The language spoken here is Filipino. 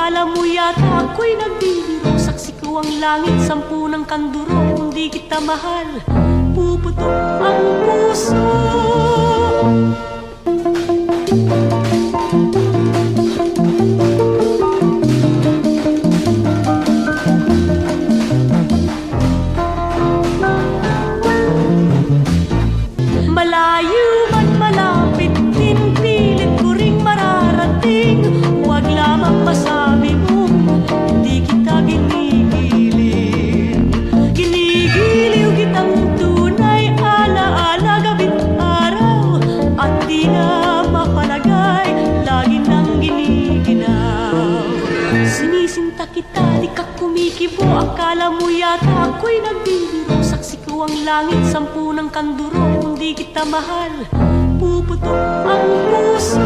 Akala mo yata ako'y nagbibiro. Saksi ko ang langit, 10 ng kanduro. Kung di kita mahal, puputok ang puso. Malayo man malapit din, pilit ko ring mararating. Huwag lamang masabi mo, hindi kita ginigilin. Ginigiliw kitang tunay, alaala gabi't araw. At di na mapalagay, lagi nang giniginaw. Sinisinta kita, di ka kumikibo. Akala mo yata ako'y nagbibiro. Saksi ko ang langit, 10 ng kanduro. Kung di kita mahal, puputok ang puso.